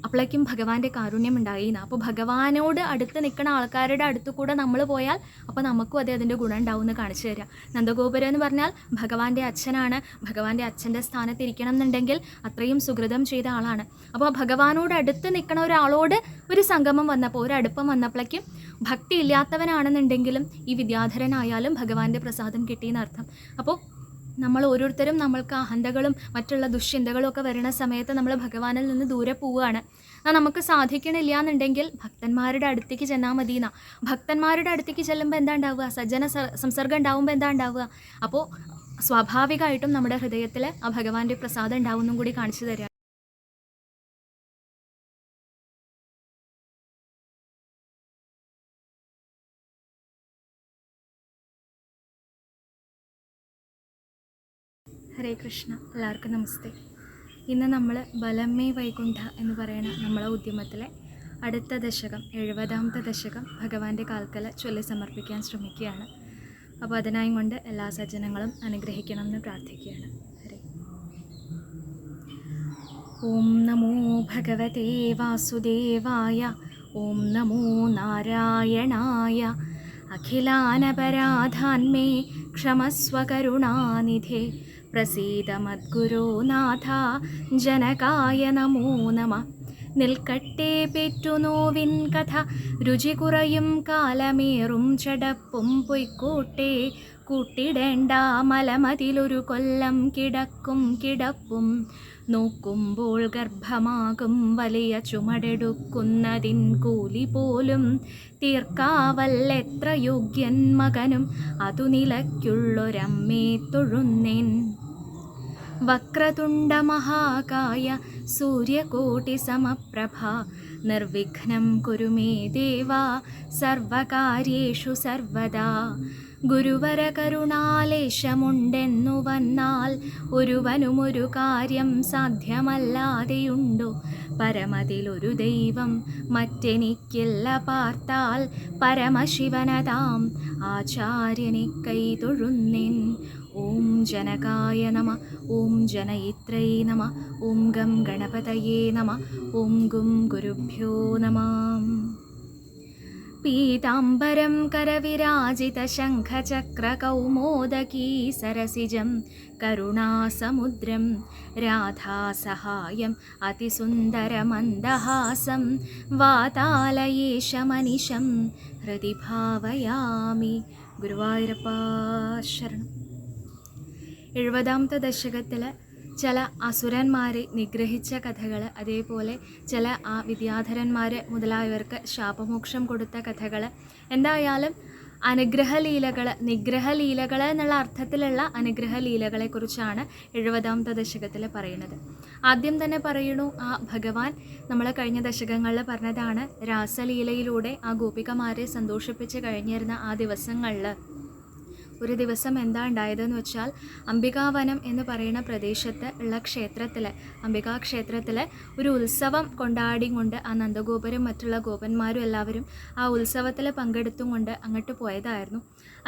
അപ്പോഴേക്കും ഭഗവാന്റെ കാരുണ്യം ഉണ്ടായിന്ന്. അപ്പോൾ ഭഗവാനോട് അടുത്ത് നിൽക്കുന്ന ആൾക്കാരുടെ അടുത്ത് കൂടെ നമ്മൾ പോയാൽ അപ്പോൾ നമുക്കും അതിൻ്റെ ഗുണം ഉണ്ടാവും എന്ന് കാണിച്ചു തരിക. നന്ദഗോപുരം എന്ന് പറഞ്ഞാൽ ഭഗവാന്റെ അച്ഛനാണ്. ഭഗവാന്റെ അച്ഛൻ്റെ സ്ഥാനത്ത് ഇരിക്കണം എന്നുണ്ടെങ്കിൽ അത്രയും സുകൃതം ചെയ്ത ആളാണ്. അപ്പോൾ ഭഗവാനോട് അടുത്ത് നിൽക്കുന്ന ഒരാളോട് ഒരു സംഗമം വന്നപ്പോൾ, ഒരു അടുപ്പം വന്നപ്പോഴേക്കും ഭക്തി ഇല്ലാത്തവനാണെന്നുണ്ടെങ്കിലും ഈ വിദ്യാധരനായാലും ഭഗവാന്റെ പ്രസാദം കിട്ടിയെന്നർത്ഥം. അപ്പോൾ നമ്മൾ ഓരോരുത്തരും നമ്മൾക്ക് അഹന്തകളും മറ്റുള്ള ദുശ്ചിന്തകളും ഒക്കെ വരുന്ന സമയത്ത് നമ്മൾ ഭഗവാനിൽ നിന്ന് ദൂരെ പോവുകയാണ്. നമുക്ക് സാധിക്കണില്ല എന്നുണ്ടെങ്കിൽ ഭക്തന്മാരുടെ അടുത്തേക്ക് ചെന്നാൽ മതി എന്നാ. ഭക്തന്മാരുടെ അടുത്തേക്ക് ചെല്ലുമ്പോൾ എന്താ ഉണ്ടാവുക? സജ്ജന സംസർഗം ഉണ്ടാവുമ്പോൾ എന്താ ഉണ്ടാവുക? അപ്പോൾ സ്വാഭാവികമായിട്ടും നമ്മുടെ ഹൃദയത്തിൽ ആ ഭഗവാന്റെ പ്രസാദം ഉണ്ടാവുന്നതും കൂടി കാണിച്ചു തരിക. ഹരേ കൃഷ്ണ. എല്ലാവർക്കും നമസ്തേ. ഇന്ന് നമ്മൾ ബലമേ വൈകുണ്ഠ എന്ന് പറയുന്ന നമ്മളെ ഉദ്യമത്തിലെ അടുത്ത ദശകം, 70ാമത്തെ ദശകം ഭഗവാന്റെ കാൽക്കൽ ചൊല്ലി സമർപ്പിക്കാൻ ശ്രമിക്കുകയാണ്. അപ്പോൾ അതിനായും കൊണ്ട് എല്ലാ സജ്ജനങ്ങളും അനുഗ്രഹിക്കണം എന്ന് പ്രാർത്ഥിക്കുകയാണ്. ഹരേ. ഓം നമോ ഭഗവതേ വാസുദേവായ. ഓം നമോ നാരായണായ. അഖിലാനപരാധാന്മേ ക്ഷമസ്വ കരുണാനിധേ. പ്രസീദ മദ്ഗുരുനാഥ ജനകായ നമോ നമ. നിൽക്കട്ടെ പെറ്റുനോവിൻ കഥ, രുചി കുറയും കാലമേറും ചടപ്പും പൊയ്ക്കോട്ടെ. കൂട്ടിടേണ്ട മലമതിലൊരു കൊല്ലം കിടക്കും കിടപ്പും. നോക്കുമ്പോൾ ഗർഭമാകും വലിയ ചുമടെടുക്കുന്നതിൻ കൂലി പോലും. തീർക്കാവല്ലെത്ര യോഗ്യൻ മകനും അതു നിലയ്ക്കുള്ളൊരമ്മേ തൊഴുന്നേൻ. വക്രതുണ്ട മഹാകായ സൂര്യകോടി സമപ്രഭ. നിർവിഘ്നം കുരു മേ ദേവ സർവകാര്യേഷു സർവദാ. ഗുരുവര കരുണാലേശമുണ്ടെന്നു വന്നാൽ ഒരുവനുമൊരു കാര്യം സാധ്യമല്ലാതെയുണ്ടോ? പരമതിലൊരു ദൈവം മറ്റെനിക്കില്ല പാർത്താൽ പരമശിവനതാം ആചാര്യനെ കൈതൊഴുന്നേൻ. ഓം ജനകായ നമ. ഓം ജനയിത്രൈ നമ. ഓം ഗം ഗണപതയേ നമ. ഓം ഗും ഗുരുഭ്യോ നമ. പീതാംബരം കരവിരാജിത ശംഖചക്രകൗമോദകീ സരസിജം കരുണാസമുദ്രം. രാധാസഹായം അതിസുന്ദരമന്ദഹാസം. വാതാലയേശമനിശം ഹൃദി ഭാവയാമി. ഗുരുവായൂരപ്പാ ശരണം. 70ാമത്തെ ദശകത്തിൽ ചില അസുരന്മാരെ നിഗ്രഹിച്ച കഥകൾ, അതേപോലെ ചില ആ വിദ്യാധരന്മാർ മുതലായവർക്ക് ശാപമോക്ഷം കൊടുത്ത കഥകൾ, എന്തായാലും നിഗ്രഹലീലകൾ എന്നുള്ള അർത്ഥത്തിലുള്ള അനുഗ്രഹലീലകളെക്കുറിച്ചാണ് 70ാമത്തെ ദശകത്തിൽ പറയുന്നത്. ആദ്യം തന്നെ പറയണു, ആ ഭഗവാൻ നമ്മൾ കഴിഞ്ഞ ദശകങ്ങളിൽ പറഞ്ഞതാണ്, രാസലീലയിലൂടെ ആ ഗോപികമാരെ സന്തോഷിപ്പിച്ച് കഴിഞ്ഞിരുന്ന ആ ദിവസങ്ങളിൽ ഒരു ദിവസം എന്താ ഉണ്ടായതെന്ന് വെച്ചാൽ, അംബികാവനം എന്ന് പറയുന്ന പ്രദേശത്ത് ഉള്ള ക്ഷേത്രത്തിൽ, അംബികാ ക്ഷേത്രത്തിൽ ഒരു ഉത്സവം കൊണ്ടാടിയും കൊണ്ട് ആ നന്ദഗോപരും മറ്റുള്ള ഗോപന്മാരും എല്ലാവരും ആ ഉത്സവത്തിൽ പങ്കെടുത്തും കൊണ്ട് അങ്ങോട്ട് പോയതായിരുന്നു.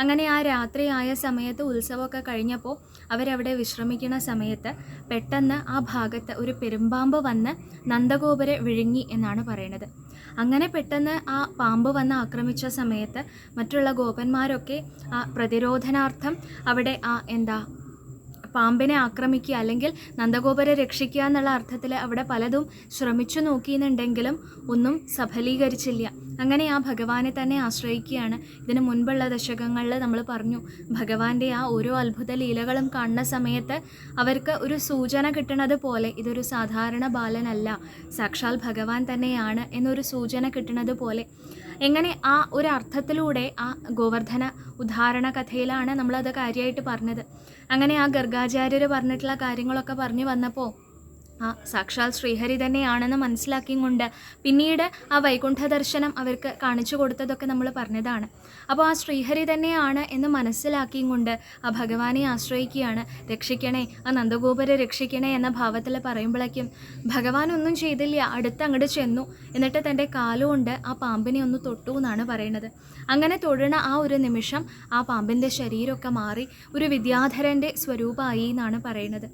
അങ്ങനെ ആ രാത്രിയായ സമയത്ത് ഉത്സവമൊക്കെ കഴിഞ്ഞപ്പോൾ അവരവിടെ വിശ്രമിക്കുന്ന സമയത്ത് പെട്ടെന്ന് ആ ഭാഗത്ത് ഒരു പെരുമ്പാമ്പ് വന്ന് നന്ദഗോപരെ വിഴുങ്ങി എന്നാണ് പറയുന്നത്. അങ്ങനെ പെട്ടെന്ന് ആ പാമ്പ് വന്ന് ആക്രമിച്ച സമയത്ത് മറ്റുള്ള ഗോപന്മാരൊക്കെ ആ പ്രതിരോധനാർത്ഥം അവിടെ പാമ്പിനെ ആക്രമിക്കുക അല്ലെങ്കിൽ നന്ദഗോപരെ രക്ഷിക്കുക എന്നുള്ള അർത്ഥത്തിൽ അവിടെ പലതും ശ്രമിച്ചു നോക്കിയെന്നുണ്ടെങ്കിലും ഒന്നും സഫലീകരിച്ചില്ല. അങ്ങനെ ആ ഭഗവാനെ തന്നെ ആശ്രയിക്കുകയാണ്. ഇതിന് മുൻപുള്ള ദശകങ്ങളിൽ നമ്മൾ പറഞ്ഞു, ഭഗവാന്റെ ആ ഓരോ അത്ഭുത ലീലകളും കാണുന്ന സമയത്ത് അവർക്ക് ഒരു സൂചന കിട്ടണത് പോലെ ഇതൊരു സാധാരണ ബാലനല്ല, സാക്ഷാൽ ഭഗവാൻ തന്നെയാണ് എന്നൊരു സൂചന കിട്ടണത് പോലെ. എങ്ങനെ ആ ഒരു അർത്ഥത്തിലൂടെ ആ ഗോവർദ്ധന ഉദാഹരണ കഥയിലാണ് നമ്മളത് കാര്യമായിട്ട് പറഞ്ഞത്. അങ്ങനെ ആ ഗർഗാചാര്യർ പറഞ്ഞിട്ടുള്ള കാര്യങ്ങളൊക്കെ പറഞ്ഞു വന്നപ്പോൾ ആ സാക്ഷാൽ ശ്രീഹരി തന്നെയാണെന്ന് മനസ്സിലാക്കിയും കൊണ്ട് പിന്നീട് ആ വൈകുണ്ഠ ദർശനം അവർക്ക് കാണിച്ചു കൊടുത്തതൊക്കെ നമ്മൾ പറഞ്ഞതാണ്. അപ്പോൾ ആ ശ്രീഹരി തന്നെയാണ് എന്ന് മനസ്സിലാക്കിയും കൊണ്ട് ആ ഭഗവാനെ ആശ്രയിക്കുകയാണ്. രക്ഷിക്കണേ, ആ നന്ദഗോപരെ രക്ഷിക്കണേ എന്ന ഭാവത്തിൽ പറയുമ്പോഴേക്കും ഭഗവാൻ ഒന്നും ചെയ്തില്ല, അടുത്ത് അങ്ങോട്ട് ചെന്നു. എന്നിട്ട് തൻ്റെ കാലുകൊണ്ട് ആ പാമ്പിനെ ഒന്ന് തൊട്ടു എന്നാണ് പറയുന്നത്. അങ്ങനെ തൊഴണ ആ ഒരു നിമിഷം ആ പാമ്പിൻ്റെ ശരീരമൊക്കെ മാറി ഒരു വിദ്യാധരൻ്റെ സ്വരൂപമായി എന്നാണ് പറയുന്നത്.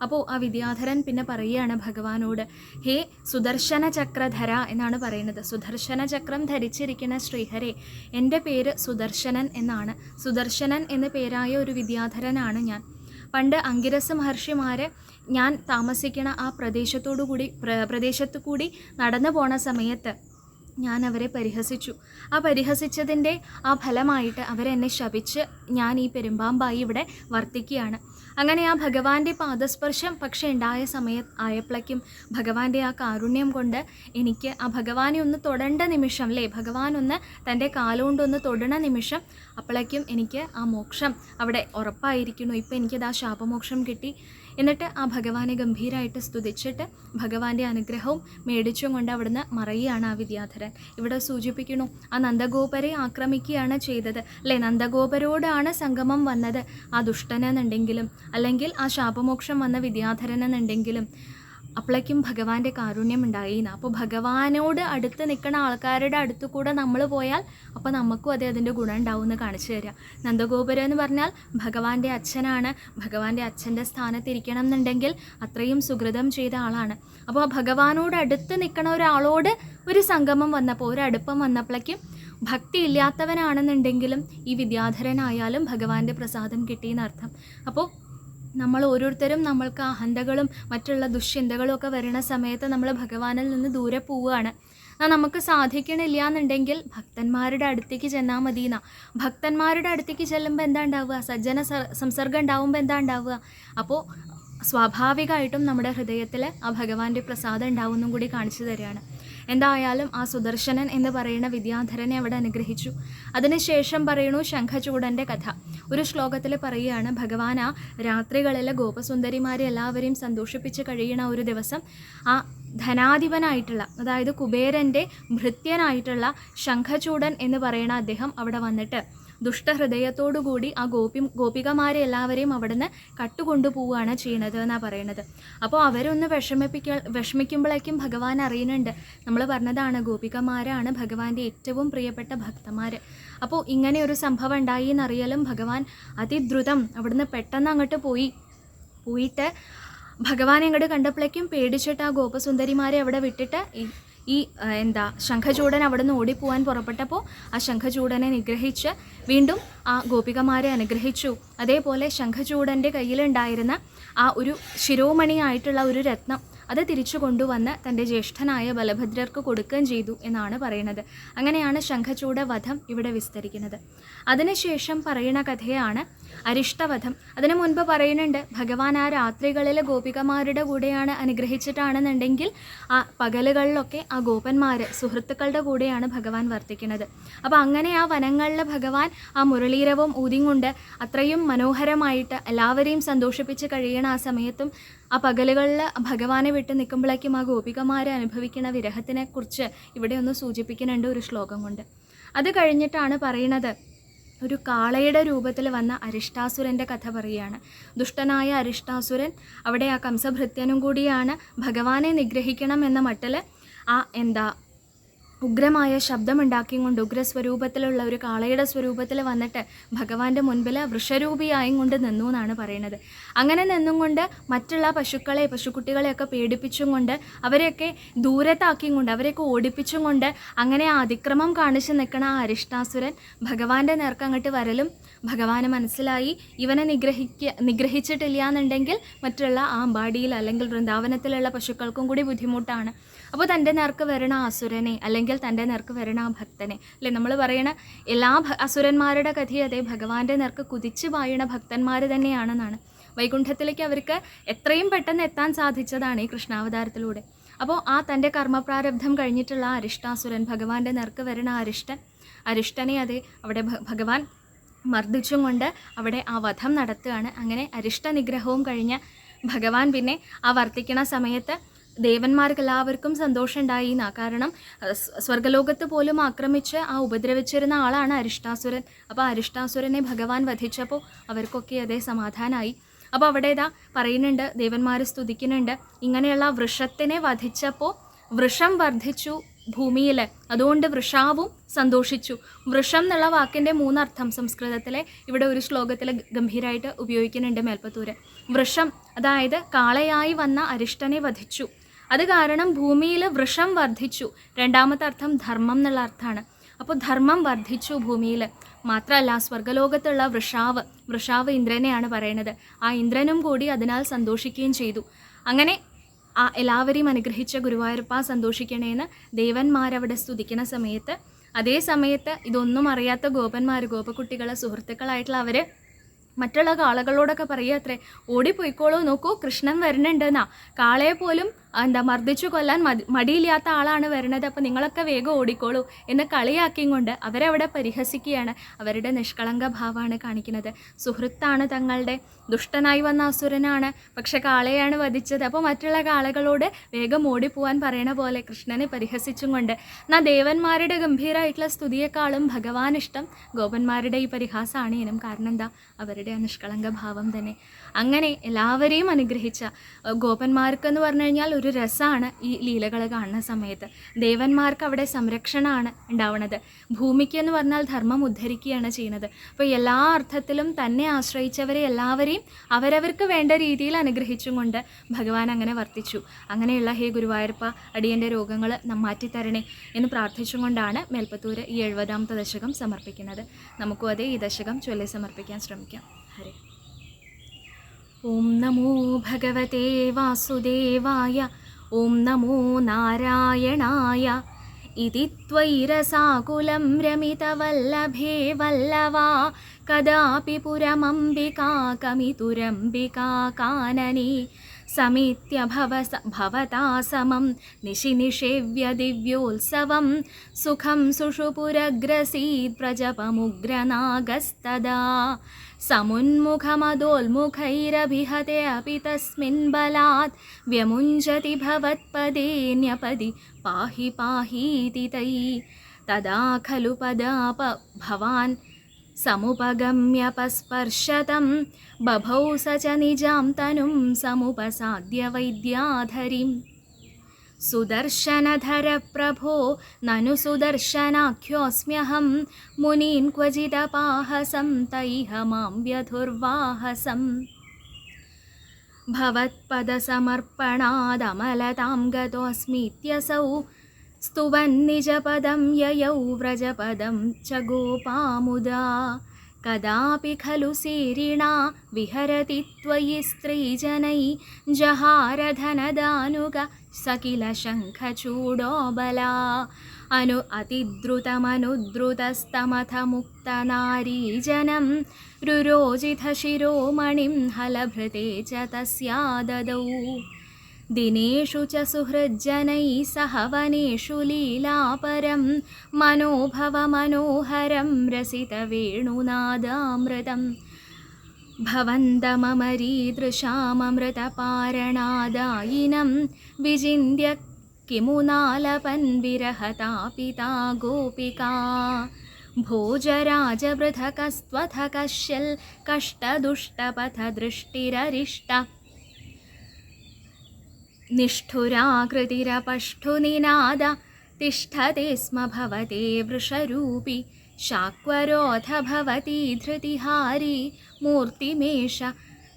അപ്പോൾ ആ വിദ്യാധരൻ പിന്നെ പറയുകയാണ് ഭഗവാനോട്, ഹേ സുദർശന ചക്രധര എന്നാണ് പറയുന്നത്. സുദർശന ചക്രം ധരിച്ചിരിക്കുന്ന ശ്രീഹരെ, എൻ്റെ പേര് സുദർശനൻ എന്നാണ്. സുദർശനൻ എന്ന പേരായ ഒരു വിദ്യാധരനാണ് ഞാൻ. പണ്ട് അങ്കിരസ് മഹർഷിമാരെ ഞാൻ താമസിക്കണ ആ പ്രദേശത്തു കൂടി നടന്നു പോണ സമയത്ത് ഞാൻ അവരെ പരിഹസിച്ചു. ആ പരിഹസിച്ചതിൻ്റെ ആ ഫലമായിട്ട് അവരെന്നെ ശപിച്ച് ഞാൻ ഈ പെരുമ്പാമ്പായി ഇവിടെ വർത്തിക്കുകയാണ്. അങ്ങനെ ആ ഭഗവാന്റെ പാദസ്പർശം പക്ഷെ ഉണ്ടായ ആയപ്പോഴേക്കും ഭഗവാന്റെ ആ കാരുണ്യം കൊണ്ട് എനിക്ക് ആ ഭഗവാനെ ഒന്ന് തൊടേണ്ട നിമിഷം, അല്ലേ, ഭഗവാൻ ഒന്ന് തൻ്റെ കാലുകൊണ്ടൊന്ന് തൊടണ നിമിഷം, അപ്പോഴേക്കും എനിക്ക് ആ മോക്ഷം അവിടെ ഉറപ്പായിരിക്കുന്നു. ഇപ്പം എനിക്കത് ആ ശാപമോക്ഷം കിട്ടി. എന്നിട്ട് ആ ഭഗവാനെ ഗംഭീരമായിട്ട് സ്തുതിച്ചിട്ട് ഭഗവാന്റെ അനുഗ്രഹവും മേടിച്ചും കൊണ്ട് അവിടുന്ന് മറയുകയാണ് ആ വിദ്യാധരൻ. ഇവിടെ സൂചിപ്പിക്കുന്നു, ആ നന്ദഗോപരെ ആക്രമിക്കുകയാണ് ചെയ്തത്, അല്ലേ. നന്ദഗോപരോടാണ് സംഗമം വന്നത് ആ ദുഷ്ടനെന്നുണ്ടെങ്കിലും, അല്ലെങ്കിൽ ആ ശാപമോക്ഷം വന്ന വിദ്യാധരനെന്നുണ്ടെങ്കിലും, അപ്പോഴേക്കും ഭഗവാന്റെ കാരുണ്യം ഉണ്ടായിന്ന്. അപ്പോൾ ഭഗവാനോട് അടുത്ത് നിൽക്കുന്ന ആൾക്കാരുടെ അടുത്ത് കൂടെ നമ്മൾ പോയാൽ അപ്പോൾ നമുക്കും അതിൻ്റെ ഗുണം ഉണ്ടാവും എന്ന് കാണിച്ചു തരിക. നന്ദഗോപുരം എന്ന് പറഞ്ഞാൽ ഭഗവാന്റെ അച്ഛനാണ്. ഭഗവാന്റെ അച്ഛൻ്റെ സ്ഥാനത്തിരിക്കണം എന്നുണ്ടെങ്കിൽ അത്രയും സുകൃതം ചെയ്ത ആളാണ്. അപ്പോൾ ആ ഭഗവാനോട് അടുത്ത് നിൽക്കുന്ന ഒരാളോട് ഒരു സംഗമം വന്നപ്പോൾ, ഒരു അടുപ്പം വന്നപ്പോഴേക്കും ഭക്തി ഇല്ലാത്തവനാണെന്നുണ്ടെങ്കിലും ഈ വിദ്യാധരനായാലും ഭഗവാന്റെ പ്രസാദം കിട്ടിയെന്നർത്ഥം. അപ്പോൾ നമ്മൾ ഓരോരുത്തരും നമ്മൾക്ക് അഹന്തകളും മറ്റുള്ള ദുശ്ചിന്തകളും ഒക്കെ വരുന്ന സമയത്ത് നമ്മൾ ഭഗവാനിൽ നിന്ന് ദൂരെ പോവുകയാണ്. നമുക്ക് സാധിക്കണില്ല എന്നുണ്ടെങ്കിൽ ഭക്തന്മാരുടെ അടുത്തേക്ക് ചെന്നാൽ മതി എന്നാ. ഭക്തന്മാരുടെ അടുത്തേക്ക് ചെല്ലുമ്പോൾ എന്താ ഉണ്ടാവുക? സജ്ജന സംസർഗം ഉണ്ടാവുമ്പോൾ എന്താ ഉണ്ടാവുക? അപ്പോൾ സ്വാഭാവികമായിട്ടും നമ്മുടെ ഹൃദയത്തിൽ ആ ഭഗവാന്റെ പ്രസാദം ഉണ്ടാവുമെന്നും കൂടി കാണിച്ചു തരികയാണ്. എന്തായാലും ആ സുദർശനൻ എന്ന് പറയുന്ന വിദ്യാധരനെ അവിടെ അനുഗ്രഹിച്ചു. അതിനുശേഷം പറയണു ശംഖചൂടൻ്റെ കഥ. ഒരു ശ്ലോകത്തിൽ പറയുകയാണ്, ഭഗവാൻ ആ രാത്രികളിലെ ഗോപസുന്ദരിമാരെ എല്ലാവരെയും സന്തോഷിപ്പിച്ച് കഴിയണ ഒരു ദിവസം ആ ധനാധിപനായിട്ടുള്ള, അതായത് കുബേരൻ്റെ ഭൃത്യനായിട്ടുള്ള ശംഖചൂടൻ എന്ന് പറയുന്ന അദ്ദേഹം അവിടെ വന്നിട്ട് ദുഷ്ടഹൃദയത്തോടുകൂടി ആ ഗോപികമാരെ എല്ലാവരെയും അവിടുന്ന് കട്ടുകൊണ്ടുപോവുകയാണ് ചെയ്യണത് എന്നാണ് പറയണത്. അപ്പോൾ അവരൊന്ന് വിഷമിക്കുമ്പോഴേക്കും ഭഗവാൻ അറിയുന്നുണ്ട്. നമ്മൾ പറഞ്ഞതാണ്, ഗോപികമാരാണ് ഭഗവാന്റെ ഏറ്റവും പ്രിയപ്പെട്ട ഭക്തന്മാർ. അപ്പോൾ ഇങ്ങനെ ഒരു സംഭവം ഉണ്ടായി എന്നറിയാലും ഭഗവാൻ അതിദ്രുതം അവിടുന്ന് പെട്ടെന്ന് അങ്ങോട്ട് പോയിട്ട് ഭഗവാനെ അങ്ങോട്ട് കണ്ടപ്പോഴേക്കും പേടിച്ചിട്ട് ആ ഗോപസുന്ദരിമാരെ അവിടെ വിട്ടിട്ട് ശംഖചൂടൻ അവിടെ നിന്ന് ഓടിപ്പോവാൻ പുറപ്പെട്ടപ്പോൾ ആ ശംഖചൂടനെ നിഗ്രഹിച്ച് വീണ്ടും ആ ഗോപികമാരെ അനുഗ്രഹിച്ചു. അതേപോലെ ശംഖചൂടൻ്റെ കയ്യിലുണ്ടായിരുന്ന ആ ഒരു ശിരോമണിയായിട്ടുള്ള ഒരു രത്നം അത് തിരിച്ചു കൊണ്ടുവന്ന് തൻ്റെ ജ്യേഷ്ഠനായ ബലഭദ്രർക്ക് കൊടുക്കുകയും ചെയ്തു എന്നാണ് പറയുന്നത്. അങ്ങനെയാണ് ശംഖചൂഡ വധം ഇവിടെ വിസ്തരിക്കുന്നത്. അതിനുശേഷം പറയുന്ന കഥയാണ് അരിഷ്ടവധം. അതിനു മുൻപ് പറയുന്നുണ്ട്, ഭഗവാൻ ആ രാത്രികളിൽ ഗോപികമാരുടെ കൂടെയാണ് അനുഗ്രഹിച്ചിട്ടാണെന്നുണ്ടെങ്കിൽ ആ പകലുകളിലൊക്കെ ആ ഗോപന്മാർ സുഹൃത്തുക്കളുടെ കൂടെയാണ് ഭഗവാൻ വർത്തിക്കുന്നത്. അപ്പോൾ അങ്ങനെ ആ വനങ്ങളിൽ ഭഗവാൻ ആ മുരളീരവും ഊതിയും അത്രയും മനോഹരമായിട്ട് എല്ലാവരെയും സന്തോഷിപ്പിച്ച് കഴിയണ ആ സമയത്തും ആ പകലുകളിൽ ഭഗവാനെ വിട്ട് നിൽക്കുമ്പോഴേക്കും ആ ഗോപികമാരെ അനുഭവിക്കുന്ന വിരഹത്തിനെ കുറിച്ച് ഇവിടെ ഒന്ന് സൂചിപ്പിക്കുന്നുണ്ട് ഒരു ശ്ലോകം കൊണ്ട്. അത് കഴിഞ്ഞിട്ടാണ് പറയുന്നത്, ഒരു കാളയുടെ രൂപത്തിൽ വന്ന അരിഷ്ടാസുരൻ്റെ കഥ പറയുകയാണ്. ദുഷ്ടനായ അരിഷ്ടാസുരൻ അവിടെ ആ കംസഭൃത്യനും കൂടിയാണ് ഭഗവാനെ നിഗ്രഹിക്കണം എന്ന മട്ടിൽ ആ ഉഗ്രമായ ശബ്ദമുണ്ടാക്കിയും കൊണ്ട് ഉഗ്രസ്വരൂപത്തിലുള്ള ഒരു കാളയുടെ സ്വരൂപത്തിൽ വന്നിട്ട് ഭഗവാന്റെ മുൻപിൽ വൃഷരൂപിയായും കൊണ്ട് നിന്നു എന്നാണ് പറയുന്നത്. അങ്ങനെ നിന്നും കൊണ്ട് മറ്റുള്ള പശുക്കുട്ടികളെയൊക്കെ പേടിപ്പിച്ചും കൊണ്ട് അവരെയൊക്കെ ദൂരത്താക്കിയും കൊണ്ട് അവരെയൊക്കെ ഓടിപ്പിച്ചും കൊണ്ട് അങ്ങനെ ആ അതിക്രമം കാണിച്ച് നിൽക്കണ ആ അരിഷ്ടാസുരൻ ഭഗവാന്റെ നേർക്ക് അങ്ങോട്ട് വരലും ഭഗവാന് മനസ്സിലായി ഇവനെ നിഗ്രഹിച്ചിട്ടില്ല എന്നുണ്ടെങ്കിൽ മറ്റുള്ള ആ അമ്പാടിയിൽ അല്ലെങ്കിൽ വൃന്ദാവനത്തിലുള്ള പശുക്കൾക്കും കൂടി ബുദ്ധിമുട്ടാണ്. അപ്പോൾ തൻ്റെ നേർക്ക് വരണ അസുരനെ അല്ലെങ്കിൽ തൻ്റെ നേർക്ക് വരണ ആ ഭക്തനെ, അല്ലെ നമ്മൾ പറയണ എല്ലാ അസുരന്മാരുടെ കഥയും അതേ ഭഗവാന്റെ നേർക്ക് കുതിച്ച് പായണ ഭക്തന്മാർ തന്നെയാണെന്നാണ്. വൈകുണ്ഠത്തിലേക്ക് അവർക്ക് എത്രയും പെട്ടെന്ന് എത്താൻ സാധിച്ചതാണ് ഈ കൃഷ്ണാവതാരത്തിലൂടെ. അപ്പോൾ ആ തൻ്റെ കർമ്മപ്രാരബ്ധം കഴിഞ്ഞിട്ടുള്ള അരിഷ്ടാസുരൻ ഭഗവാന്റെ നേർക്ക് വരണ അരിഷ്ടനെ അതേ അവിടെ ഭഗവാൻ മർദ്ദിച്ചും കൊണ്ട് അവിടെ ആ വധം നടത്തുകയാണ്. അങ്ങനെ അരിഷ്ട നിഗ്രഹവും കഴിഞ്ഞ് ഭഗവാൻ പിന്നെ ആ വർത്തിക്കണ സമയത്ത് ദേവന്മാർക്ക് എല്ലാവർക്കും സന്തോഷം ഉണ്ടായി എന്നാ. കാരണം സ്വർഗലോകത്ത് പോലും ആക്രമിച്ച് ആ ഉപദ്രവിച്ചിരുന്ന ആളാണ് അരിഷ്ടാസുരൻ. അപ്പോൾ അരിഷ്ടാസുരനെ ഭഗവാൻ വധിച്ചപ്പോൾ അവർക്കൊക്കെ അതേ സമാധാനമായി. അപ്പോൾ അവിടെ പറയുന്നുണ്ട്, ദേവന്മാർ സ്തുതിക്കുന്നുണ്ട്, ഇങ്ങനെയുള്ള വൃഷത്തിനെ വധിച്ചപ്പോൾ വൃഷം വർദ്ധിച്ചു ഭൂമിയിൽ, അതുകൊണ്ട് വൃഷാവും സന്തോഷിച്ചു. വൃഷം എന്നുള്ള വാക്കിൻ്റെ മൂന്നർത്ഥം സംസ്കൃതത്തിലെ ഇവിടെ ഒരു ശ്ലോകത്തിൽ ഗംഭീരമായിട്ട് ഉപയോഗിക്കുന്നുണ്ട് മേൽപ്പത്തൂര്. വൃഷം അതായത് കാളയായി വന്ന അരിഷ്ടനെ വധിച്ചു. അത് കാരണം ഭൂമിയിൽ വൃഷം വർദ്ധിച്ചു. രണ്ടാമത്തെ അർത്ഥം ധർമ്മം എന്നുള്ള അർത്ഥമാണ്. അപ്പോൾ ധർമ്മം വർദ്ധിച്ചു ഭൂമിയിൽ. മാത്രമല്ല സ്വർഗലോകത്തുള്ള വൃഷാവ് ഇന്ദ്രനെയാണ് പറയുന്നത്. ആ ഇന്ദ്രനും കൂടി അതിനാൽ സന്തോഷിക്കുകയും ചെയ്തു. അങ്ങനെ ആ എല്ലാവരെയും അനുഗ്രഹിച്ച ഗുരുവായൂരപ്പ സന്തോഷിക്കണേന്ന് ദേവന്മാരവിടെ സ്തുതിക്കുന്ന സമയത്ത്, അതേ സമയത്ത് ഇതൊന്നും അറിയാത്ത ഗോപകുട്ടികളെ സുഹൃത്തുക്കളായിട്ടുള്ള അവർ മറ്റുള്ള കാളകളോടൊക്കെ പറയുക അത്രേ, ഓടിപ്പോയിക്കോളൂ, നോക്കൂ കൃഷ്ണൻ വരുന്നുണ്ടെന്നാ. കാളയെ പോലും മർദ്ദിച്ചു കൊല്ലാൻ മടിയില്ലാത്ത ആളാണ് വരുന്നത്, അപ്പോൾ നിങ്ങളൊക്കെ വേഗം ഓടിക്കോളൂ എന്ന് കളിയാക്കിയും കൊണ്ട് അവരവിടെ പരിഹസിക്കുകയാണ്. അവരുടെ നിഷ്കളങ്ക ഭാവമാണ് കാണിക്കുന്നത്. സുഹൃത്താണ് തങ്ങളുടെ, ദുഷ്ടനായി വന്ന അസുരനാണ്, പക്ഷെ കാളയാണ് വധിച്ചത്. അപ്പോൾ മറ്റുള്ള കാളകളോട് വേഗം ഓടിപ്പോവാൻ പറയണ പോലെ കൃഷ്ണനെ പരിഹസിച്ചും കൊണ്ട്, എന്നാൽ ദേവന്മാരുടെ ഗംഭീരമായിട്ടുള്ള സ്തുതിയെക്കാളും ഭഗവാൻ ഇഷ്ടം ഗോപന്മാരുടെ ഈ പരിഹാസമാണ് ഇനം. കാരണം എന്താ, അവരുടെ നിഷ്കളങ്ക ഭാവം തന്നെ. അങ്ങനെ എല്ലാവരെയും അനുഗ്രഹിച്ച ഗോപന്മാർക്കെന്ന് പറഞ്ഞു കഴിഞ്ഞാൽ ഒരു രസമാണ് ഈ ലീലകൾ കാണുന്ന സമയത്ത്. ദേവന്മാർക്ക് അവിടെ സംരക്ഷണമാണ് ഉണ്ടാവുന്നത്. ഭൂമിക്ക് എന്ന് പറഞ്ഞാൽ ധർമ്മം ഉദ്ധരിക്കുകയാണ് ചെയ്യുന്നത്. അപ്പോൾ എല്ലാ അർത്ഥത്തിലും തന്നെ ആശ്രയിച്ചവരെ എല്ലാവരെയും അവരവർക്ക് വേണ്ട രീതിയിൽ അനുഗ്രഹിച്ചും കൊണ്ട് ഭഗവാൻ അങ്ങനെ വർത്തിച്ചു. അങ്ങനെയുള്ള ഹേ ഗുരുവായൂരപ്പ, അടിയൻ്റെ രോഗങ്ങൾ മാറ്റിത്തരണേ എന്ന് പ്രാർത്ഥിച്ചും കൊണ്ടാണ് മേൽപ്പത്തൂർ ഈ 70ാമത്തെ ദശകം സമർപ്പിക്കുന്നത്. നമുക്കും അതേ ഈ ദശകം ചൊല്ലി സമർപ്പിക്കാൻ ശ്രമിക്കാം. ഹരേ. ഓം നമോ ഭഗവതേ വാസുദേവായ. ഓം നമോ നാരായണായ. ഇതി ത്വൈരസാകുലം രമിതവല്ലഭേ വല്ലവാ കദാപി പുരമംബികാ കമിതുരംബികാ കാനനി സമിത്യ ഭവതാ സമം നിശിനിഷേവ്യ ദിവ്യോത്സവം സുഖം സുഷുപുരഗ്രസീത് പ്രജപമുഗ്രനാഗസ്തദാ സമുന്മുഖമദോൽമുഖൈരഭിഹते अपि तस्मिन् बलात् व्यमुञ्जति भवत्पदेऽन्यपदि पाहि पाहीति तै तदा खलु पदाप भवान् समुपगम्यपस्पर्शतं बभौ स च निजां तनुं समुपसाद्य वैद्याधरिम् सुदर्शनधर प्रभो ननु सुदर्शनाख्योऽस्म्यहं मुनीन् क्वचिदपाहसं तैह मां व्यधुर्वाहसम् भवत्पदसमर्पणादमलतां गतोऽस्मीत्यसौ स्तुवन्निजपदं ययौ व्रजपदं च गोपामुदा कदापि खलु सीरिणा विहरति त्वयि स्त्रीजनै जहारधनदानुग सकिल शङ्खचूडोबला अतिद्रुतमनुद्रुतस्तमथ मुक्तनारीजनं रुरोजितशिरोमणिं हलभृते च तस्या ददौ दिनेषु च सुहृज्जनैः सह वनेषु लीलापरं मनोभवमनोहरं रसितवेणुनादामृतं भवन्तममरीदृशाममृतपारणादायिनं विजिन्द्य किमुनालपन् विरहतापिता गोपिका भोजराजवृथकस्त्वथ कश्यल् कष्टदुष्टपथदृष्टिररिष्ट निष्ठुराकृतिरपष्ठुनिनाद तिष्ठते स्म भवते वृषरूपी शाक्वरोऽथ भवती धृतिहारी मूर्तिमेष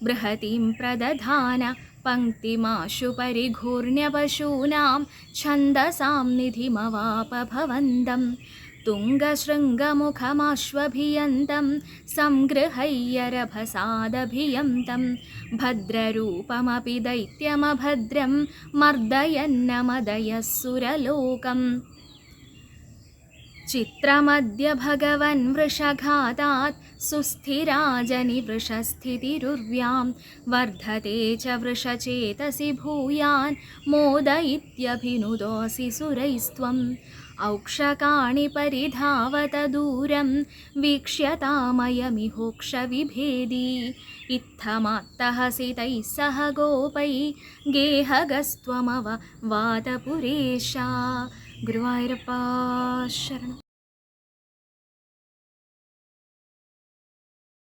बृहतीं प्रदधान पङ्क्तिमाशु परिघूर्ण्यपशूनां छन्दसां निधिमवाप भवन्दं तुङ्गशृङ्गमुखमाश्वभियन्तं संगृह्यरभसादभियन्तं भद्ररूपमपि दैत्यमभद्रं मर्दयन्नमदयः सुरलोकम् चित्रमद्य भगवन् वृषघातात् सुस्थिराजनि वृषस्थितिरुर्व्यां वर्धते च वृषचेतसि भूयान् मोदयित्यभिनुदोऽसि सुरैस्त्वम् औक्षकाणि परिधावत दूरं वीक्ष्यतामयमिहोक्षविभेदी इत्थमात्तहसितैः सह गोपैः गेहगस्त्वमव वातपुरेशा. ഗുരുവായൂരപ്പ ശരണം.